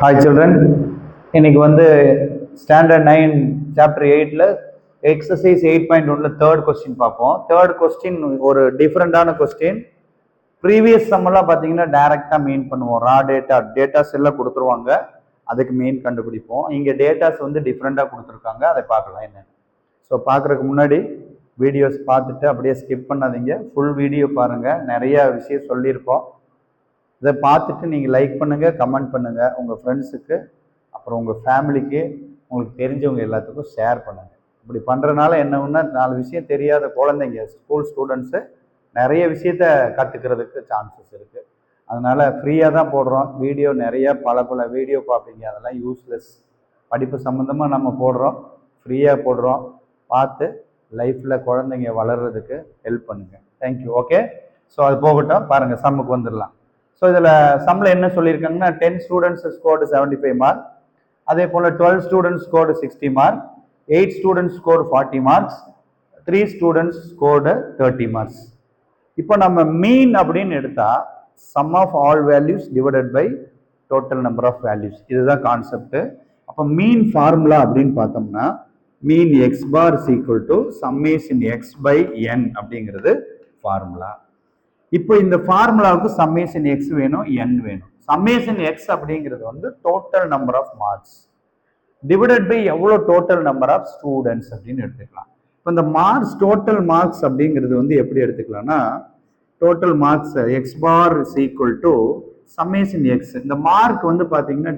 Hi children, இன்னைக்கு வந்து standard 9 chapter 8ல எக்ஸசைஸ் 8.1ல தேர்ட் கொஸ்டின் பார்ப்போம். தேர்ட் கொஸ்டின் ஒரு டிஃப்ரெண்டான கொஸ்டின். ப்ரீவியஸ் சம்மெல்லாம் பார்த்தீங்கன்னா டைரக்டாக மீன் பண்ணுவோம். ரா டேட்டாஸ் எல்லாம் கொடுத்துருவாங்க, அதுக்கு மீன் கண்டுபிடிப்போம். இங்கே டேட்டாஸ் வந்து டிஃப்ரெண்டாக கொடுத்துருக்காங்க, அதை பார்க்கலாம் என்ன. ஸோ பார்க்குறதுக்கு முன்னாடி வீடியோஸ் பார்த்துட்டு அப்படியே ஸ்கிப் பண்ணாதீங்க, ஃபுல் வீடியோ பாருங்கள், நிறைய விஷயம் சொல்லியிருக்கோம். இதை பார்த்துட்டு நீங்கள் லைக் பண்ணுங்கள், கமெண்ட் பண்ணுங்கள், உங்கள் ஃப்ரெண்ட்ஸுக்கு, அப்புறம் உங்கள் ஃபேமிலிக்கு, உங்களுக்கு தெரிஞ்சவங்க எல்லாத்துக்கும் ஷேர் பண்ணுங்கள். இப்படி பண்ணுறதுனால என்னன்னா 4 விஷயம் தெரியாத குழந்தைங்க, ஸ்கூல் ஸ்டூடெண்ட்ஸு நிறைய விஷயத்த கற்றுக்கிறதுக்கு சான்சஸ் இருக்குது. அதனால் ஃப்ரீயாக தான் போடுறோம் வீடியோ, நிறைய பல வீடியோ பார்ப்பீங்க, அதெல்லாம் யூஸ்லெஸ். படிப்பு சம்மந்தமாக நம்ம போடுறோம், ஃப்ரீயாக போடுறோம். பார்த்து லைஃப்பில் குழந்தைங்க வளர்கிறதுக்கு ஹெல்ப் பண்ணுங்கள். தேங்க்யூ. ஓகே, ஸோ அது போகட்டும், பாருங்கள் சம்முக்கு வந்துடலாம். ஸோ இதில் சம்மில் என்ன சொல்லியிருக்காங்கன்னா 10 ஸ்டூடெண்ட்ஸ் ஸ்கோர்டு 75 மார்க், அதே போல் 12 students scored 60 mark, 8 students scored 40 marks, 3 students scored 30 marks. இப்போ நம்ம மீன் அப்படின்னு எடுத்தால் sum of all values divided by total number of values, இதுதான் கான்செப்ட். அப்போ மீன் ஃபார்முலா அப்படின்னு பார்த்தோம்னா mean X bar is equal to summation X by N அப்படிங்கிறது formula. இப்போ இந்த ஃபார்முலாவுக்கு சம்மேஷன் எக்ஸ் வேணும், என் வேணும். சம்மேஷன் எக்ஸ் அப்படிங்கிறது வந்து total number of marks divided by எவ்வளோ டோட்டல் நம்பர் ஆஃப் ஸ்டூடெண்ட்ஸ் அப்படின்னு எடுத்துக்கலாம். இப்போ இந்த மார்க்ஸ், டோட்டல் மார்க்ஸ் அப்படிங்கிறது வந்து எப்படி எடுத்துக்கலாம்னா total marks X bar is equal to summation X. இந்த மார்க் வந்து பார்த்தீங்கன்னா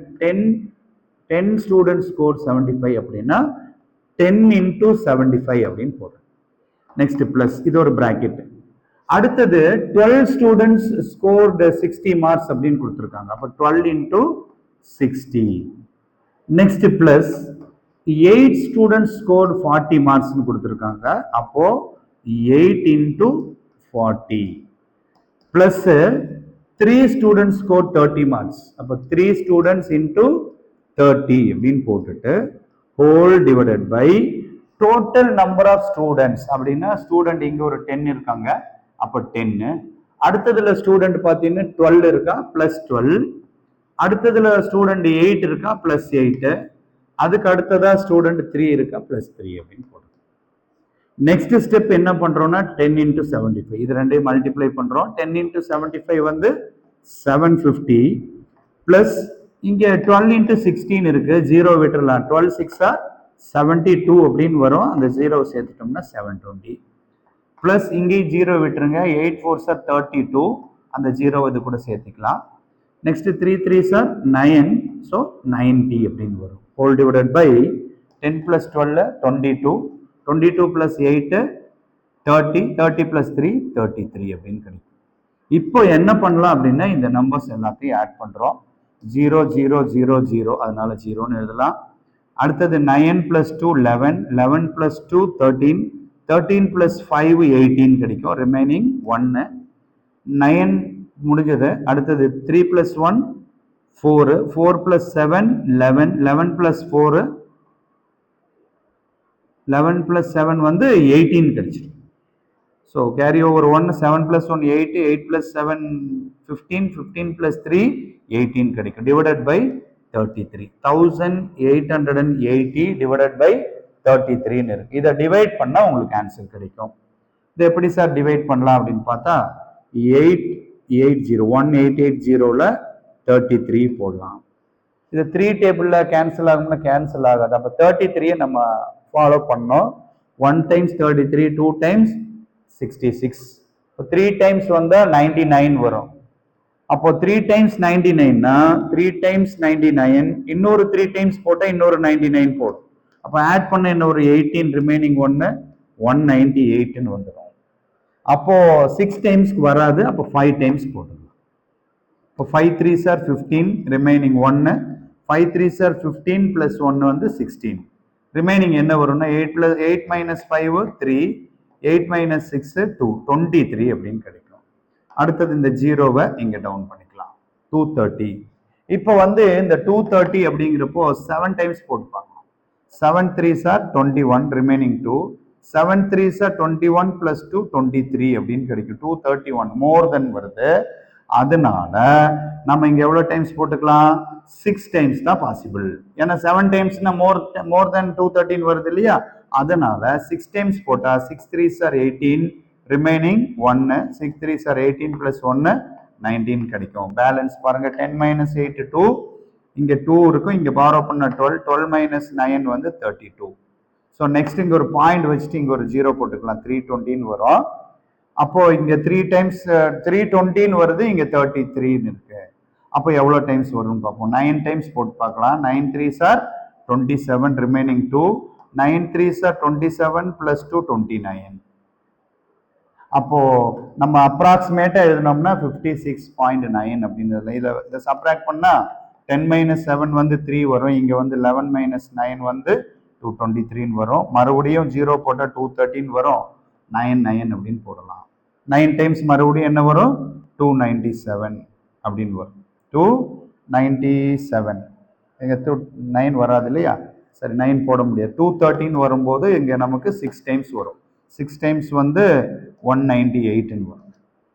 10 ஸ்டூடெண்ட்ஸ் ஸ்கோர் 75 அப்படின்னா 10 into 75 அப்படின்னு போடுறேன். நெக்ஸ்ட் பிளஸ், இது ஒரு பிராக்கெட். அடுத்தது 12 ஸ்டூடெண்ட்ஸ் ஸ்கோர்டு 60 மார்க்ஸ் அப்படின்னு கொடுத்துருக்காங்க, அப்போ 12 into 60. Next plus 8 students scored 40 marks கொடுத்துருக்காங்க, அப்போ 8 into 40. Plus 3 students score 30 marks, அப்போ 3 ஸ்டூடெண்ட்ஸ் into 30 அப்படின்னு போட்டுட்டு whole divided by total number of students. அப்படின்னா ஸ்டூடெண்ட் இங்க ஒரு 10 இருக்காங்க, அப்போ 10. அடுத்ததுல ஸ்டூடெண்ட் பார்த்தீங்கன்னா 12 இருக்கா, பிளஸ் 12. அடுத்ததுல ஸ்டூடெண்ட் 8 இருக்கா, பிளஸ் 8. அதுக்கு அடுத்ததா ஸ்டூடெண்ட் 3 இருக்கா, பிளஸ் 3 அப்படின்னு போடுறோம். நெக்ஸ்ட் ஸ்டெப் என்ன பண்றோம்னா 10 into 75, இது ரெண்டையும் மல்டிப்ளை பண்றோம். 10 into 75 வந்து 750, பிளஸ் இங்க 12 into 16 இருக்கு, 0 விட்டுறலாம். 12 6 72 அப்படின்னு வரும், அந்த 0 சேர்த்துட்டோம்னா 720. பிளஸ் இங்கே 0 விட்டுருங்க, 8 4 32, அந்த 0 இது கூட சேர்த்துக்கலாம். நெக்ஸ்ட் 3 3 9, ஸோ 90 அப்படின்னு வரும். Whole divided by 10 plus 12 22, 22 plus 8 30, 30 plus 3 33 அப்படின்னு கிடைக்கும். இப்போ என்ன பண்ணலாம் அப்படின்னா இந்த நம்பர்ஸ் எல்லாத்தையும் ஆட் பண்றோம். 0 0 0 0, அதனால 0ன்னு எழுதலாம். அடுத்தது 9 plus 2 11, 11 plus 2 13, 13 plus 5 18 கிடைக்கும், ரிமைனிங் 1. 9 முடிஞ்சது. அடுத்தது 3 plus 1 4, 4 plus 7 11, 11 plus 4 11 plus 7 வந்து 18 கிடைச்சிடும். So carry over 1, 7 plus 1 8, 8 plus 7 15, 15 plus 3 18 கிடைக்கும். டிவைடட் பை 33, 1880 டிவைடட் பை 33ன்னு இருக்கு. இதை டிவைட் பண்ணா உங்களுக்கு ஆன்சர் கிடைக்கும். இது எப்படி சார் டிவைட் பண்ணலாம் அப்படின்னு பார்த்தா 1880ல 33 போடலாம். இது 3 டேபிள்ல கேன்சல் ஆகும்னா கேன்சல் ஆகாது. அப்போ 33 நம்ம ஃபாலோ பண்ணோம். 1 times 33, 2 times 66, 3 times வந்தா 99 வரும். அப்போ 3 times 99னா 3 times 99, இன்னொரு 3 times போட்டா இன்னொரு 99 போடும். அப்போ ஆட் பண்ண இன்னொரு 18, ரிமைனிங் 1 198ன்னு வந்துடும். அப்போ 6 times வராது, அப்போ 5 times போட்டுக்கலாம். இப்போ 5 3s 15, ரிமைனிங் 1, 5 3s 15 plus 1 வந்து 16. ரிமைனிங் என்ன வரும்னா 8 minus 5 3, 8 minus 6 2, 23 அப்படின்னு கிடைக்கும். அடுத்தது இந்த 0வை இங்க டவுன் பண்ணிக்கலாம், 230. இப்போ வந்து இந்த 230 அப்படிங்கிறப்போ 7 times போட்டுப்பாங்க. 7 3s 21, ரிமைனிங் 2, 7 3s 21 plus 2 23 அப்படின்னு கிடைக்கும். 231 மோர் தென் வருது. அதனால நம்ம இங்க எவ்வளவு டைம்ஸ் போட்டுக்கலாம் 6 டைம்ஸ் தான் பாசிபிள் ஏன்னா 7 டைம்ஸ்னா மோர் தென் 213 வருது இல்லையா அதனால 6 டைம்ஸ் போட்டா 6 3s are 18 remaining 1 6 3s are 18 plus 1 19 கிடைக்கும் பேலன்ஸ் பாருங்க 10 minus 8 2 இங்க 2 இருக்கும் இங்க borrow பண்ண 12 12 minus 9 வந்து 32 ஸோ நெக்ஸ்ட் இங்க ஒரு பாயிண்ட் வச்சுட்டு இங்க ஒரு 0 போட்டுக்கலாம் 320 வரும் அப்போ இங்க 3 டைம்ஸ் 320 வருது இங்க 33 இருக்கு அப்போ எவ்வளவு டைம்ஸ் வரும்னு பார்ப்போம் 9 டைம்ஸ் போட்டு பார்க்கலாம் 9 3s are 27 remaining 2 9 3s are 27 plus 2 29 அப்போ நம்ம அப்ராக்சிமேட்டா எழுதினோம்னா 56.9 அப்படின்றதுல இதை சப்ராக்ட் பண்ணா 10 minus 7 வந்து 3 வரும் இங்க வந்து 11 minus 9 வந்து 223 வரும் மறுபடியும் 0 போட்டா 213 வரும் 99 அப்படின்னு போடலாம் 9 டைம்ஸ் மறுபடியும் என்ன வரும் 297 அப்படின்னு வரும் 297 இங்க 9 வராது இல்லையா சரி 9 போட முடியாது 213 வரும்போது இங்க நமக்கு 6 டைம்ஸ் வரும் 6 டைம்ஸ் வந்து 198 வரும்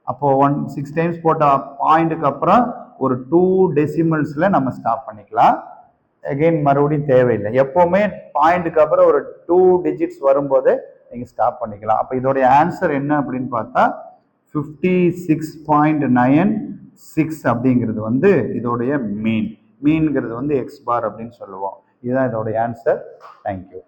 அப்போ 6 டைம்ஸ் போட்ட பாயிண்ட்டுக்கு அப்புறம் ஒரு 2 டெசிமல்ஸ்ல நம்ம ஸ்டாப் பண்ணிக்கலாம் அகைன் மறுபடியும் தேவையில்லை எப்பவுமே பாயிண்ட்டுக்கு அப்புறம் ஒரு 2 டிஜிட்ஸ் வரும்போது நீங்க ஸ்டாப் பண்ணிக்கலாம் அப்ப இதோடைய ஆன்சர் என்ன அப்படின்னு பார்த்தா 56.96 அப்படிங்கிறது வந்து இதோடைய மீன்ங்கிறது வந்து x bar அப்படின்னு சொல்லுவோம் இதுதான் இதோடைய ஆன்சர் தேங்க்யூ